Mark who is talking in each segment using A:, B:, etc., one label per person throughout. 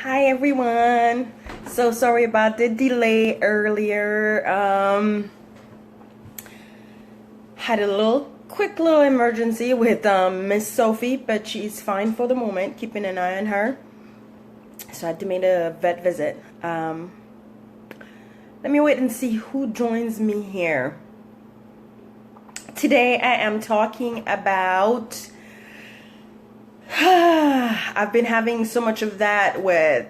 A: Hi everyone. So sorry about the delay earlier. Had a quick little emergency with Miss Sophie, but she's fine for the moment, keeping an eye on her. So I had to make a vet visit. Let me wait and see who joins me here. Today I am talking about I've been having so much of that with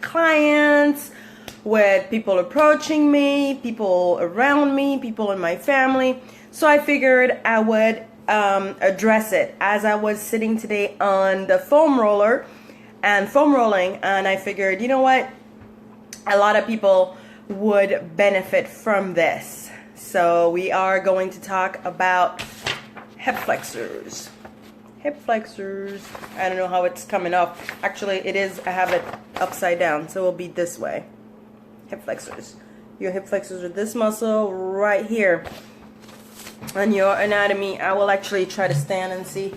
A: clients, with people approaching me, people around me, people in my family. So I figured I would address it as I was sitting today on the foam roller and foam rolling, and I figured, you know what, a lot of people would benefit from this. So we are going to talk about hip flexors. Hip flexors. I don't know how it's coming up. Actually, it is. I have it upside down, so it will be this way. Hip flexors. Your hip flexors are this muscle right here on your anatomy. I will actually try to stand and see.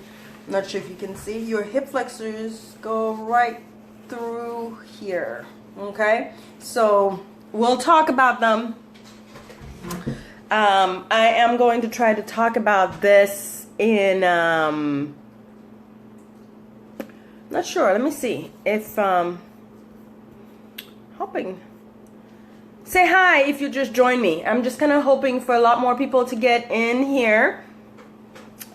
A: I'm not sure if you can see. Your hip flexors go right through here. Okay? So we'll talk about them. I am going to try to talk about this in not sure. Let me see if hoping. Say hi if you just joined me. I'm just kind of hoping for a lot more people to get in here.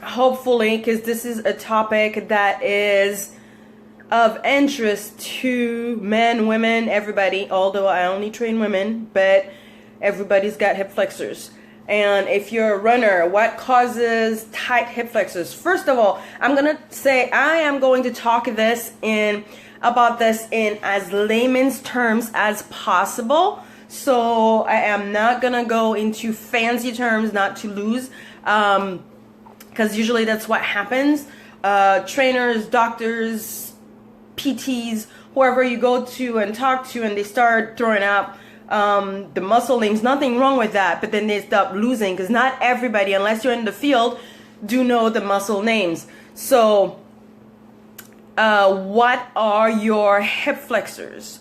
A: Hopefully, because this is a topic that is of interest to men, women, everybody. Although I only train women, but everybody's got hip flexors. And if you're a runner, what causes tight hip flexors? First of all, I'm going to say I am going to talk about this in as layman's terms as possible. So I am not going to go into fancy terms, not to lose, because usually that's what happens. Trainers, doctors, PTs, whoever you go to and talk to, and they start throwing out the muscle names. Nothing wrong with that, but then they stop losing, because not everybody, unless you're in the field, do know the muscle names. So what are your hip flexors?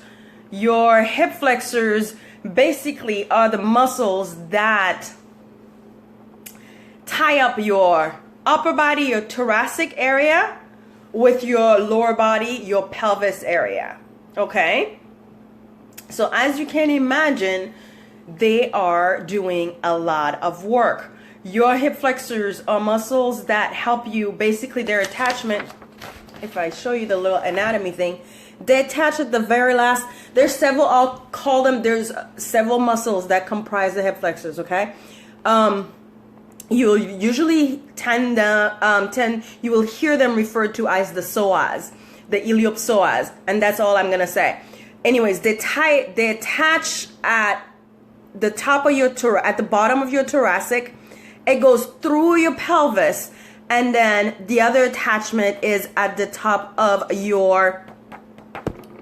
A: Your hip flexors basically are the muscles that tie up your upper body, your thoracic area, with your lower body, your pelvis area. Okay? So as you can imagine, they are doing a lot of work. Your hip flexors are muscles that help you, basically their attachment. If I show you the little anatomy thing, they attach at the very last. There's several, I'll call them, there's several muscles that comprise the hip flexors, okay? You'll usually you will hear them referred to as the psoas, the iliopsoas, and that's all I'm going to say. Anyways, they attach at the top of at the bottom of your thoracic. It goes through your pelvis, and then the other attachment is at the top of your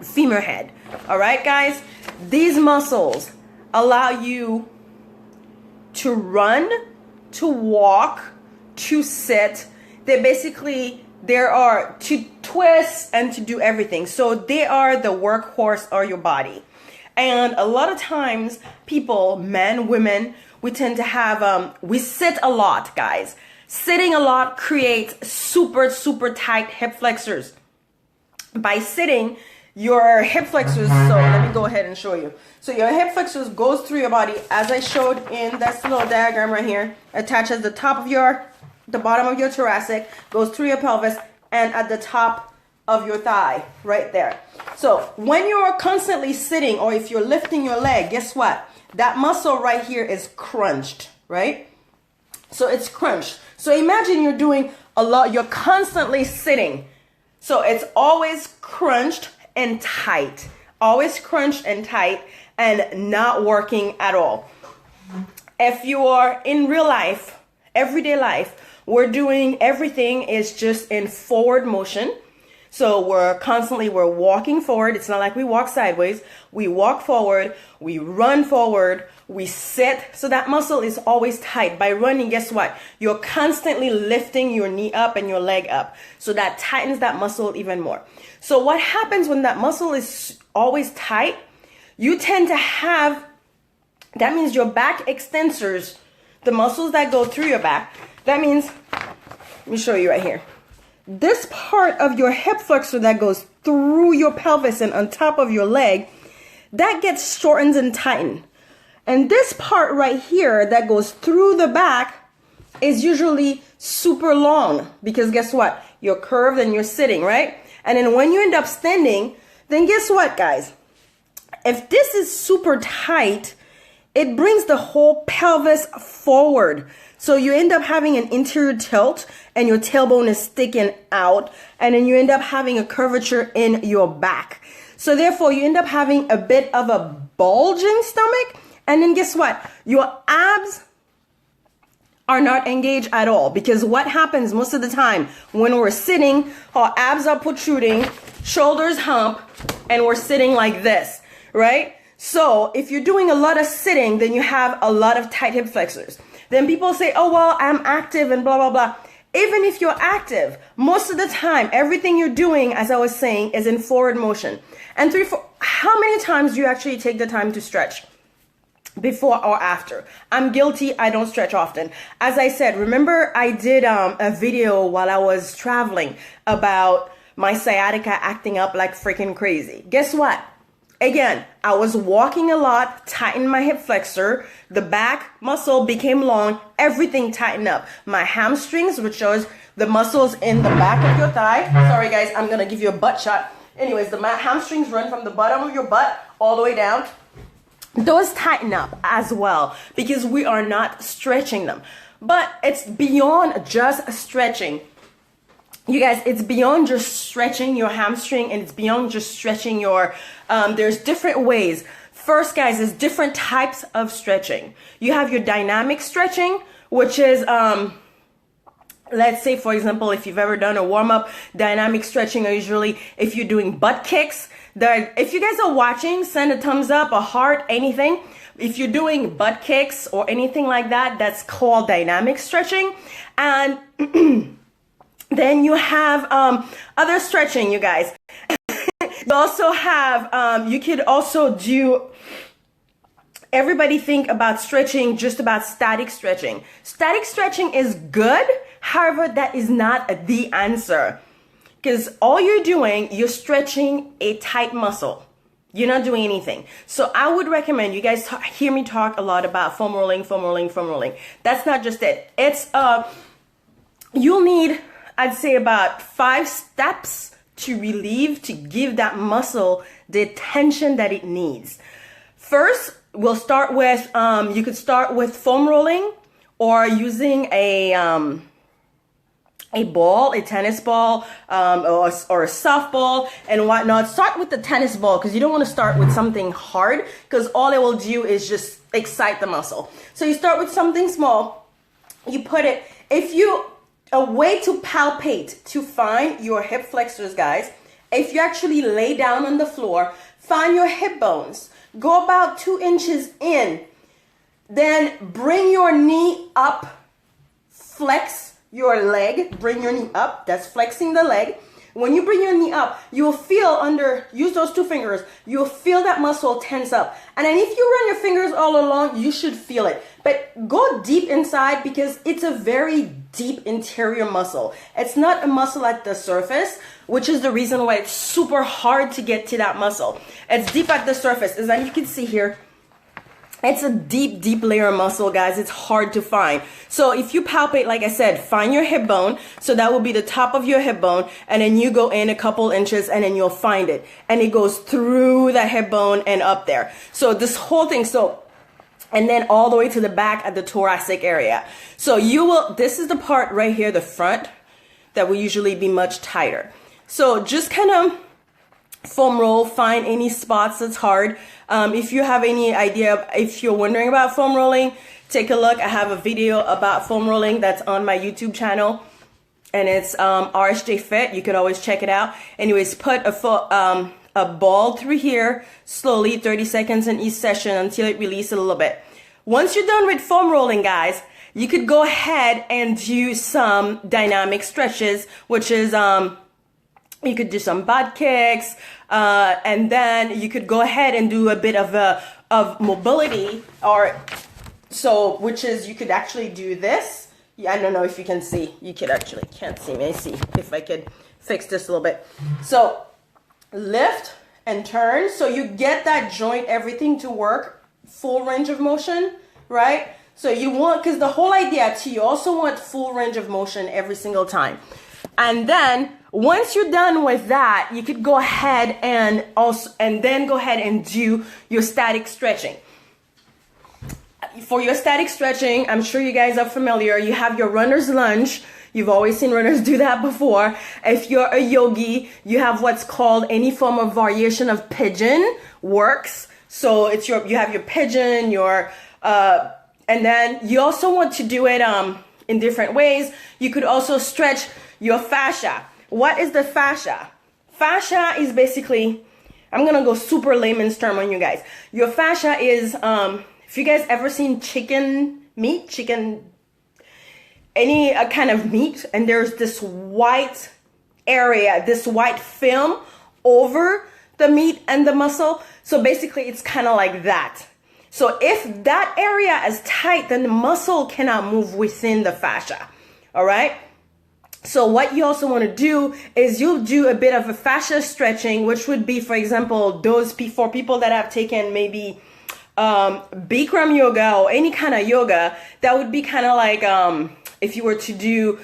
A: femur head. All right, guys? These muscles allow you to run, to walk, to sit. There are to twist and to do everything. So they are the workhorse of your body. And a lot of times people, men, women, we tend to have, we sit a lot, guys. Sitting a lot creates super, super tight hip flexors. By sitting, your hip flexors, so let me go ahead and show you. So your hip flexors goes through your body, as I showed in this little diagram right here, attaches the bottom of your thoracic, goes through your pelvis, and at the top of your thigh, right there. So when you're constantly sitting, or if you're lifting your leg, guess what? That muscle right here is crunched, right? So it's crunched. So imagine you're doing a lot, you're constantly sitting. So it's always crunched and tight. Always crunched and tight and not working at all. If you are in real life, everyday life, we're doing everything is just in forward motion. So we're walking forward. It's not like we walk sideways. We walk forward, we run forward, we sit. So that muscle is always tight. By running, guess what? You're constantly lifting your knee up and your leg up. So that tightens that muscle even more. So what happens when that muscle is always tight? You tend to have, that means your back extensors, the muscles that go through your back, that means, let me show you right here. This part of your hip flexor that goes through your pelvis and on top of your leg, that gets shortened and tightened. And this part right here that goes through the back is usually super long because guess what? You're curved and you're sitting, right? And then when you end up standing, then guess what, guys? If this is super tight, it brings the whole pelvis forward. So you end up having an interior tilt and your tailbone is sticking out, and then you end up having a curvature in your back. So therefore you end up having a bit of a bulging stomach, and then guess what? Your abs are not engaged at all, because what happens most of the time when we're sitting, our abs are protruding, shoulders hump, and we're sitting like this, right? So if you're doing a lot of sitting, then you have a lot of tight hip flexors. Then people say, oh, well, I'm active and blah, blah, blah. Even if you're active, most of the time, everything you're doing, as I was saying, is in forward motion. And how many times do you actually take the time to stretch? Before or after? I'm guilty. I don't stretch often. As I said, remember I did a video while I was traveling about my sciatica acting up like freaking crazy. Guess what? Again, I was walking a lot, tightened my hip flexor, the back muscle became long, everything tightened up. My hamstrings, which shows the muscles in the back of your thigh. Sorry guys, I'm gonna give you a butt shot. Anyways, the hamstrings run from the bottom of your butt all the way down. Those tighten up as well because we are not stretching them. But it's beyond just stretching. You guys, it's beyond just stretching your hamstring, and it's beyond just stretching your, there's different ways. First, guys, there's different types of stretching. You have your dynamic stretching, which is, let's say, for example, if you've ever done a warm-up, dynamic stretching are usually if you're doing butt kicks. If you guys are watching, send a thumbs up, a heart, anything. If you're doing butt kicks or anything like that, that's called dynamic stretching. And then you have other stretching, you guys. You also have, you could also do, everybody think about stretching, just about static stretching. Static stretching is good. However, that is not the answer. Because all you're doing, you're stretching a tight muscle. You're not doing anything. So I would recommend you guys hear me talk a lot about foam rolling, foam rolling, foam rolling. That's not just it. It's, you'll need, I'd say, about 5 steps to relieve, to give that muscle the tension that it needs. First, we'll start with, you could start with foam rolling or using a ball, a tennis ball, or a softball and whatnot. Start with the tennis ball because you don't want to start with something hard because all it will do is just excite the muscle. So you start with something small. You put it, a way to palpate, to find your hip flexors, guys, if you actually lay down on the floor, find your hip bones, go about 2 inches in, then bring your knee up, flex your leg, bring your knee up, that's flexing the leg. When you bring your knee up, you'll feel use those 2 fingers, you'll feel that muscle tense up. And then if you run your fingers all along, you should feel it. But go deep inside because it's a very deep interior muscle. It's not a muscle at the surface, which is the reason why it's super hard to get to that muscle. It's deep at the surface, as you can see here. It's a deep, deep layer of muscle, guys. It's hard to find. So if you palpate, like I said, find your hip bone. So that will be the top of your hip bone. And then you go in a couple inches and then you'll find it. And it goes through the hip bone and up there. So this whole thing, and then all the way to the back at the thoracic area. So this is the part right here, the front, that will usually be much tighter. So just kind of foam roll, find any spots that's hard. If you have any idea, if you're wondering about foam rolling, take a look. I have a video about foam rolling that's on my YouTube channel. and it's RSJ Fit. You could always check it out. Anyways, put a ball through here slowly, 30 seconds in each session until it releases a little bit. Once you're done with foam rolling, guys, you could go ahead and do some dynamic stretches, which is you could do some butt kicks, and then you could go ahead and do a bit of mobility, which is you could actually do this. Yeah, I don't know if you can see. You could actually can't see me. See if I could fix this a little bit. So lift and turn. So you get that joint, everything to work, full range of motion, right? So you want, because the whole idea too, you also want full range of motion every single time. And then once you're done with that, you could go ahead and then go ahead and do your static stretching. For your static stretching, I'm sure you guys are familiar. You have your runner's lunge. You've always seen runners do that before. If you're a yogi, you have what's called any form of variation of pigeon works. So it's you have your pigeon, and then you also want to do it in different ways. You could also stretch your fascia. What is the fascia? Fascia is basically, I'm gonna go super layman's term on you guys. Your fascia is if you guys ever seen any kind of meat, and there's this white area, this white film over the meat and the muscle. So basically it's kind of like that. So if that area is tight, then the muscle cannot move within the fascia. All right. So what you also want to do is you'll do a bit of a fascia stretching, which would be, for example, for people that have taken maybe Bikram yoga or any kind of yoga, that would be kind of like if you were to do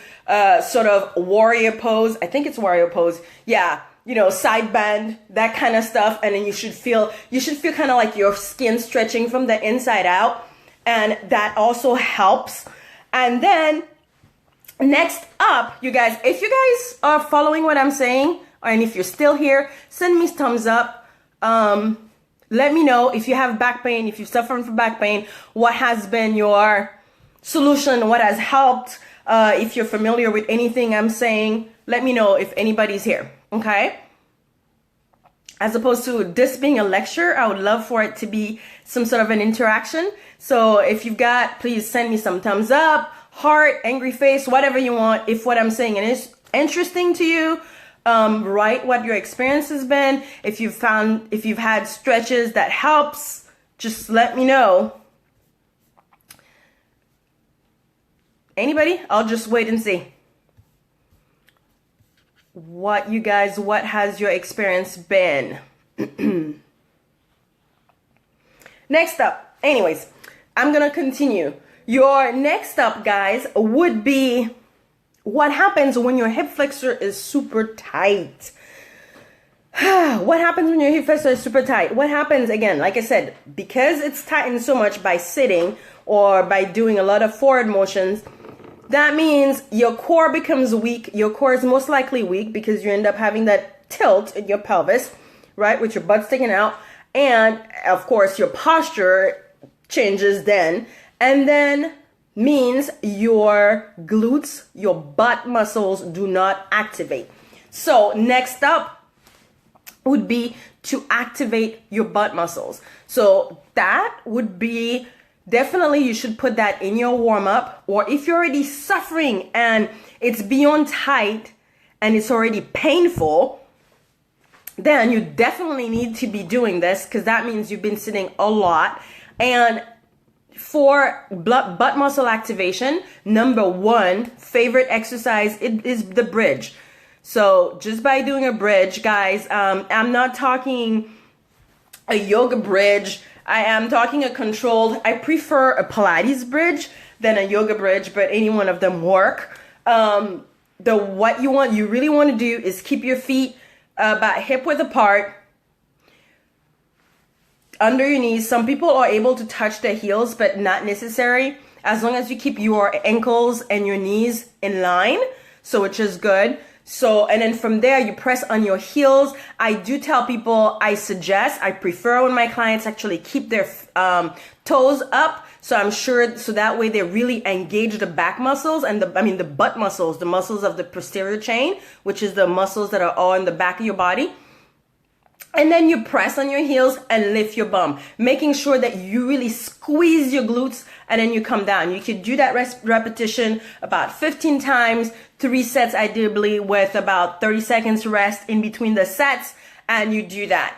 A: sort of warrior pose. I think it's warrior pose. Yeah, side bend, that kind of stuff. And then you should feel kind of like your skin stretching from the inside out, and that also helps. And then next up, you guys, if you guys are following what I'm saying, and if you're still here, send me thumbs up. Let me know if you have back pain, if you're suffering from back pain, what has been your solution, what has helped. If you're familiar with anything I'm saying, let me know if anybody's here, okay? As opposed to this being a lecture, I would love for it to be some sort of an interaction. So if you've got, please send me some thumbs up, heart, angry face, whatever you want. If what I'm saying is interesting to you, write what your experience has been. If you've had stretches that helps, just let me know. Anybody? I'll just wait and see. What has your experience been? Next up, anyways, I'm gonna continue. Your next up, guys, would be what happens when your hip flexor is super tight. What happens when your hip flexor is super tight? What happens, again, like I said, because it's tightened so much by sitting or by doing a lot of forward motions, that means your core becomes weak. Your core is most likely weak because you end up having that tilt in your pelvis, right, with your butt sticking out. And, of course, your posture changes then. And then means your glutes, your butt muscles do not activate. So next up would be to activate your butt muscles. So that would be definitely, you should put that in your warm up, or if you're already suffering and it's beyond tight and it's already painful, then you definitely need to be doing this, because that means you've been sitting a lot. And for butt muscle activation, number one favorite exercise is the bridge. So just by doing a bridge, guys, I'm not talking a yoga bridge. I am talking a controlled, I prefer a Pilates bridge than a yoga bridge, but any one of them work. What you really want to do is keep your feet about hip width apart, under your knees. Some people are able to touch their heels, but not necessary, as long as you keep your ankles and your knees in line, so which is good. So, and then from there, you press on your heels. I do tell people, I prefer when my clients actually keep their toes up, So I'm sure, so that way they really engage the back muscles and the butt muscles, the muscles of the posterior chain, which is the muscles that are all in the back of your body. And then you press on your heels and lift your bum, making sure that you really squeeze your glutes, and then you come down. You could do that repetition about 15 times, 3 sets ideally, with about 30 seconds rest in between the sets, and you do that.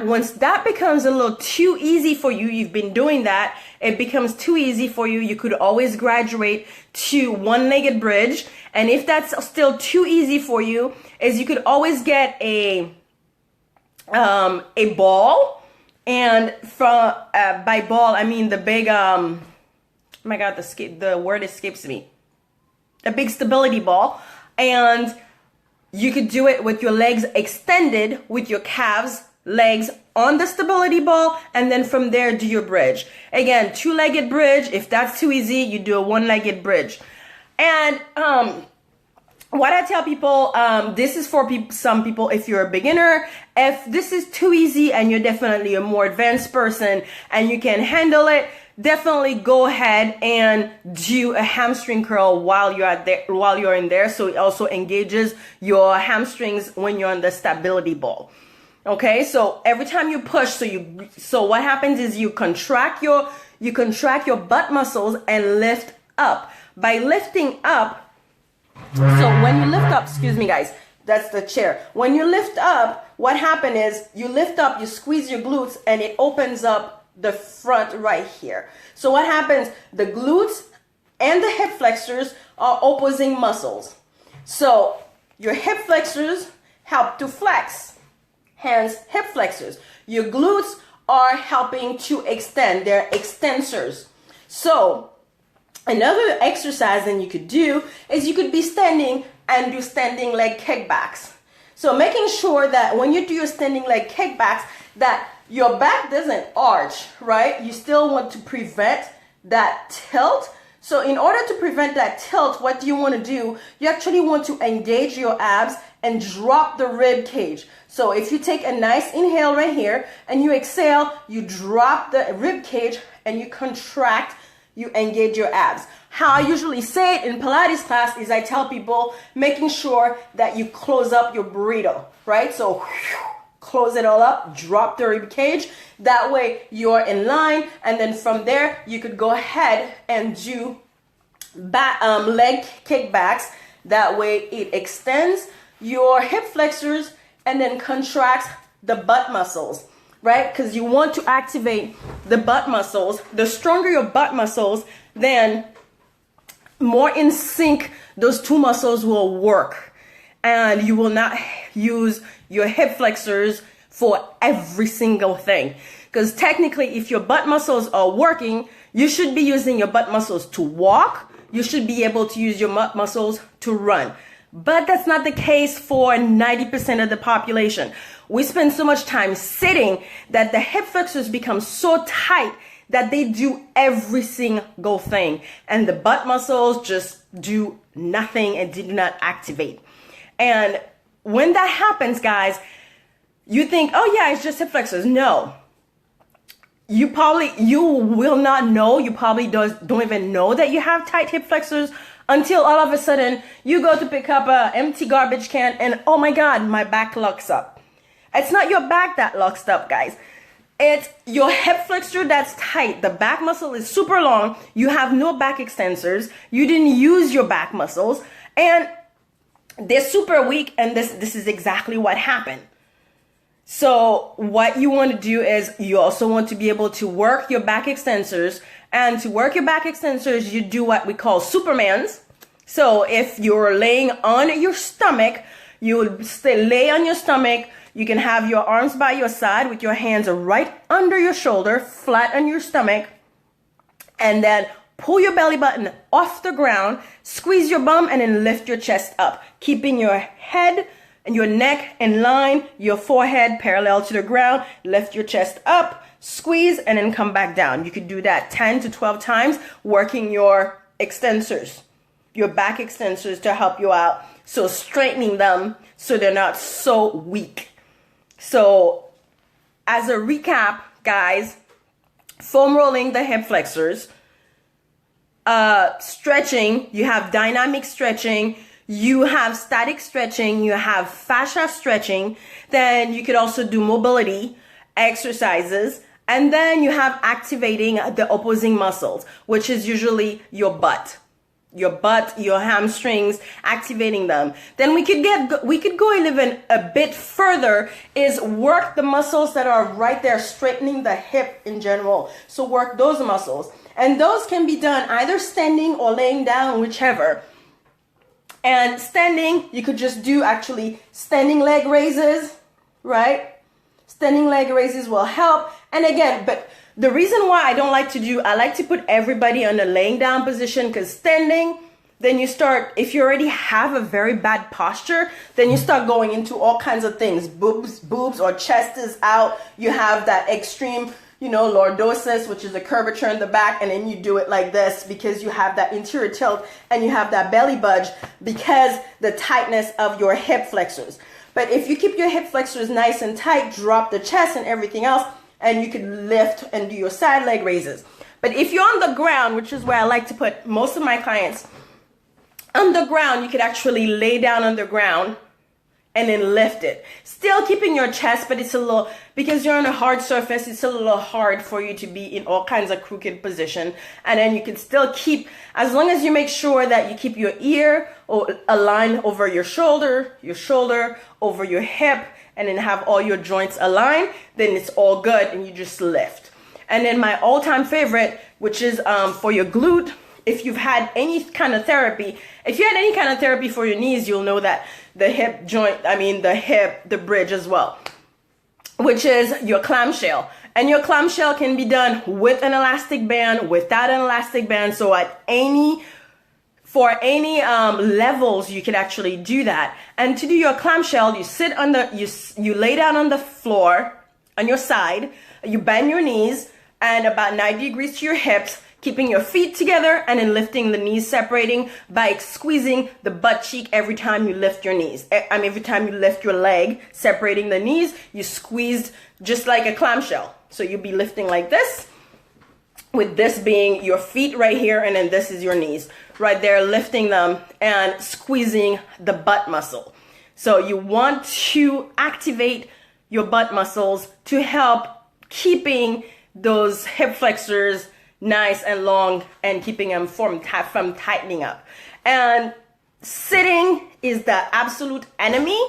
A: Once that becomes a little too easy for you, you've been doing that, it becomes too easy for you, you could always graduate to one-legged bridge. And if that's still too easy for you, you could always get a ball, and from by ball I mean the big oh my god, the word escapes me, a big stability ball, and you could do it with your legs extended, with your calves, legs on the stability ball, and then from there do your bridge. Again, two-legged bridge. If that's too easy, you do a one-legged bridge. And what I tell people, this is for some people, if you're a beginner. If this is too easy and you're definitely a more advanced person and you can handle it, definitely go ahead and do a hamstring curl while you're in there. So it also engages your hamstrings when you're on the stability ball. Okay, so every time you push, so what happens is you contract your butt muscles and lift up. By lifting up, so when you lift up, excuse me guys, that's the chair. When you lift up, what happens is you lift up, you squeeze your glutes, and it opens up the front right here. So what happens, the glutes and the hip flexors are opposing muscles. So your hip flexors help to flex, hence hip flexors. Your glutes are helping to extend, they're extensors. So another exercise that you could do is you could be standing and do standing leg kickbacks. So making sure that when you do your standing leg kickbacks, that your back doesn't arch, right? You still want to prevent that tilt. So in order to prevent that tilt, what do you want to do? You actually want to engage your abs and drop the rib cage. So if you take a nice inhale right here and you exhale, you drop the rib cage and you contract, you engage your abs. How I usually say it in Pilates class is I tell people making sure that you close up your burrito, right? So close it all up, drop the rib cage. That way you're in line, and then from there you could go ahead and do leg kickbacks. That way it extends your hip flexors and then contracts the butt muscles, right? Because you want to activate the butt muscles. The stronger your butt muscles, then more in sync those two muscles will work. And you will not use your hip flexors for every single thing. Because technically, if your butt muscles are working, you should be using your butt muscles to walk. You should be able to use your butt muscles to run. But that's not the case for 90% of the population. We spend so much time sitting that the hip flexors become so tight that they do every single thing. And the butt muscles just do nothing and do not activate. And when that happens, guys, you think, oh yeah, it's just hip flexors. No. You will not know. You probably don't even know that you have tight hip flexors until all of a sudden you go to pick up an empty garbage can and oh my God, my back locks up. It's not your back that locks up, guys. It's your hip flexor that's tight. The back muscle is super long. You have no back extensors. You didn't use your back muscles and they're super weak, and this is exactly what happened. So what you want to do is you also want to be able to work your back extensors, and to work your back extensors, you do what we call Supermans. So if you're laying on your stomach, you will lay on your stomach. You can have your arms by your side with your hands right under your shoulder, flat on your stomach, and then pull your belly button off the ground, squeeze your bum, and then lift your chest up, keeping your head and your neck in line, your forehead parallel to the ground. Lift your chest up, squeeze, and then come back down. You could do that 10 to 12 times, working your extensors, your back extensors to help you out. So straightening them so they're not so weak. So as a recap, guys, foam rolling the hip flexors, stretching, you have dynamic stretching, you have static stretching, you have fascia stretching, then you could also do mobility exercises, and then you have activating the opposing muscles, which is usually your butt, your hamstrings, activating them. Then we could go even a bit further, is work the muscles that are right there, straightening the hip in general. So work those muscles. And those can be done either standing or laying down, whichever. And standing, you could just do actually standing leg raises, right? Standing leg raises will help. And again, but the reason why I like to put everybody on a laying down position, because standing, then you start, if you already have a very bad posture, then you start going into all kinds of things. Boobs or chest is out. You have that extreme, lordosis, which is a curvature in the back, and then you do it like this because you have that interior tilt and you have that belly budge because the tightness of your hip flexors. But if you keep your hip flexors nice and tight, drop the chest and everything else, and you can lift and do your side leg raises. But if you're on the ground, which is where I like to put most of my clients, on the ground, you could actually lay down on the ground and then lift it. Still keeping your chest, but it's a little, because you're on a hard surface, it's a little hard for you to be in all kinds of crooked position. And then you can still keep, as long as you make sure that you keep your ear aligned over your shoulder over your hip, and then have all your joints aligned, then it's all good, and you just lift. And then my all-time favorite, which is for your glute, if you've had any kind of therapy, for your knees, you'll know that the hip joint, the bridge as well, which is your clamshell. And your clamshell can be done with an elastic band, without an elastic band. So for any levels, you can actually do that. And to do your clamshell, you lay down on the floor on your side, you bend your knees and about 90 degrees to your hips, keeping your feet together and then lifting the knees, separating by squeezing the butt cheek every time you lift your knees. Every time you lift your leg, separating the knees, you squeezed just like a clamshell. So you'll be lifting like this, with this being your feet right here, and then this is your knees right there, lifting them and squeezing the butt muscle. So you want to activate your butt muscles to help keeping those hip flexors nice and long and keeping them from tightening up. And sitting is the absolute enemy.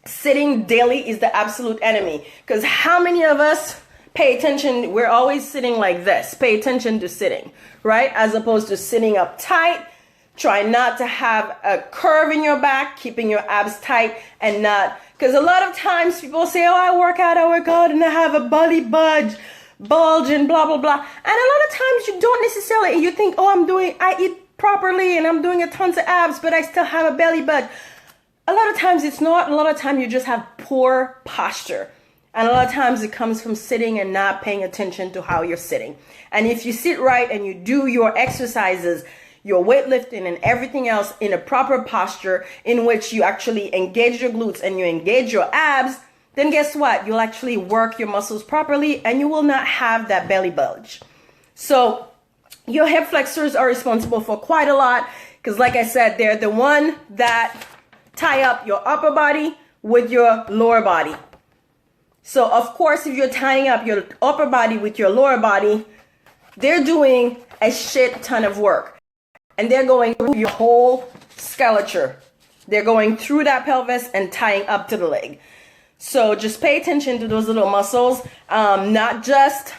A: Sitting daily is the absolute enemy, because how many of us pay attention? We're always sitting like this. Pay attention to sitting, right? As opposed to sitting up tight. Try not to have a curve in your back, keeping your abs tight, and not, because a lot of times people say, oh, I work out, and I have a belly bulge and blah, blah, blah. And a lot of times you don't necessarily, you think, oh, I eat properly and I'm doing a tons of abs, but I still have a belly budge. A lot of times it's not. A lot of times you just have poor posture. And a lot of times it comes from sitting and not paying attention to how you're sitting. And if you sit right and you do your exercises, your weightlifting and everything else in a proper posture in which you actually engage your glutes and you engage your abs, then guess what? You'll actually work your muscles properly and you will not have that belly bulge. So your hip flexors are responsible for quite a lot, because like I said, they're the one that tie up your upper body with your lower body. So of course, if you're tying up your upper body with your lower body, they're doing a shit ton of work. And they're going through your whole skeleton. They're going through that pelvis and tying up to the leg. So just pay attention to those little muscles. It's not just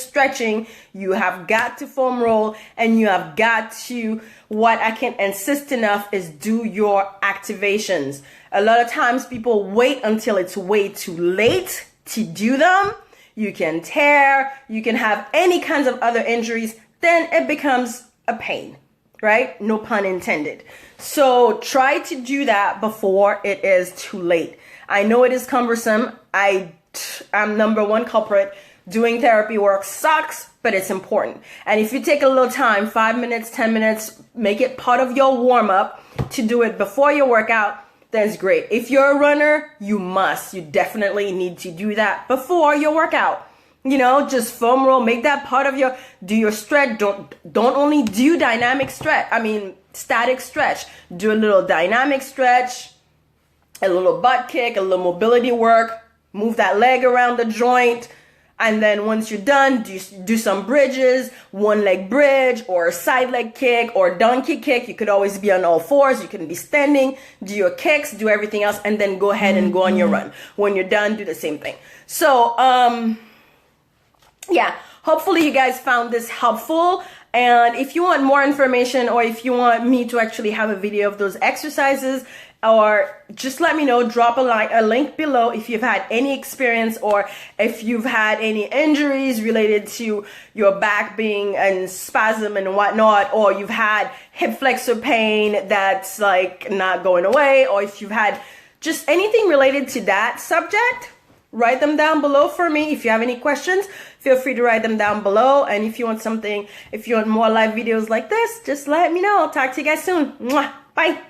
A: stretching. You have got to foam roll, and you have got to, what I can't insist enough is do your activations. A lot of times people wait until it's way too late to do them. You can tear, you can have any kinds of other injuries, then it becomes a pain, right? No pun intended. So try to do that before it is too late. I know it is cumbersome. I'm number one culprit. Doing therapy work sucks, but it's important. And if you take a little time, 5 minutes, 10 minutes, make it part of your warm up to do it before your workout, that's great. If you're a runner, you definitely need to do that before your workout. You know, just foam roll, make that part of do your stretch. Don't only do static stretch. Do a little dynamic stretch, a little butt kick, a little mobility work, move that leg around the joint. And then once you're done, do some bridges, one leg bridge or side leg kick or donkey kick. You could always be on all fours. You can be standing, do your kicks, do everything else, and then go ahead and go on your run. When you're done, do the same thing. So, yeah, hopefully you guys found this helpful. And if you want more information, or if you want me to actually have a video of those exercises, or just let me know, drop a link below if you've had any experience, or if you've had any injuries related to your back being in spasm and whatnot, or you've had hip flexor pain that's like not going away, or if you've had just anything related to that subject. Write them down below for me. If you have any questions, feel free to write them down below. And if you want more live videos like this, just let me know. I'll talk to you guys soon. Mwah. Bye.